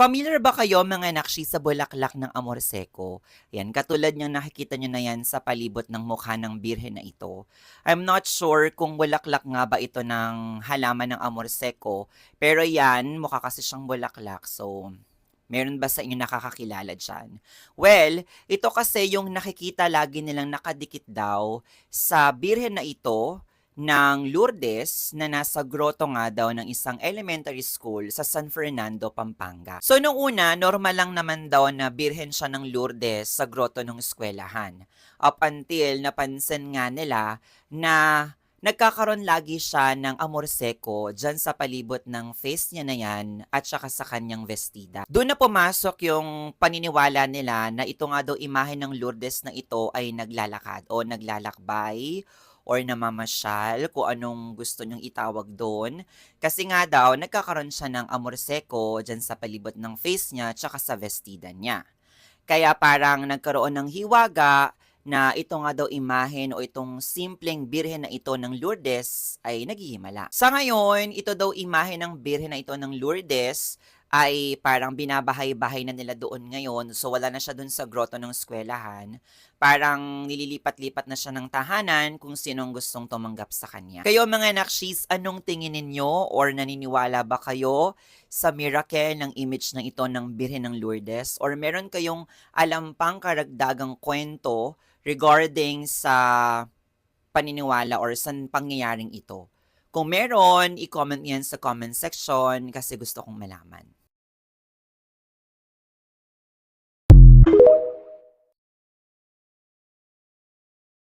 Familiar ba kayo mga nakshi sa bulaklak ng Amor Seco? Yan, katulad niyang nakikita niyo na yan sa palibot ng mukha ng birhen na ito. I'm not sure kung bulaklak nga ba ito ng halaman ng Amor Seco, pero yan, mukha kasi siyang bulaklak. So, meron ba sa inyo nakakakilala dyan? Well, ito kasi yung nakikita lagi nilang nakadikit daw sa birhen na ito ng Lourdes na nasa grotto nga daw ng isang elementary school sa San Fernando, Pampanga. So nung una, normal lang naman daw na birhen siya ng Lourdes sa grotto ng eskwelahan. Up until napansin nga nila na nagkakaroon lagi siya ng amor seco dyan sa palibot ng face niya na yan at saka sa kanyang vestida. Doon na pumasok yung paniniwala nila na ito nga daw imahe ng Lourdes na ito ay naglalakad o naglalakbay or namamasyal, kung anong gusto nyong itawag doon. Kasi nga daw, nagkakaroon siya ng amor seco dyan sa palibot ng face niya tsaka sa vestida niya. Kaya parang nagkaroon ng hiwaga na ito nga daw imahen o itong simpleng birhen na ito ng Lourdes ay naghihimala. Sa ngayon, ito daw imahe ng birhen na ito ng Lourdes ay parang binabahay-bahay na nila doon ngayon. So wala na siya doon sa grotto ng eskwelahan. Parang nililipat-lipat na siya ng tahanan kung sinong gustong tumanggap sa kanya. Kayo mga nakshis, anong tingin ninyo or naniniwala ba kayo sa miracle ng image ng ito ng Birhen ng Lourdes? Or meron kayong alam pang karagdagang kwento regarding sa paniniwala or sa pangyayaring ito? Kung meron, i-comment yan sa comment section kasi gusto kong malaman.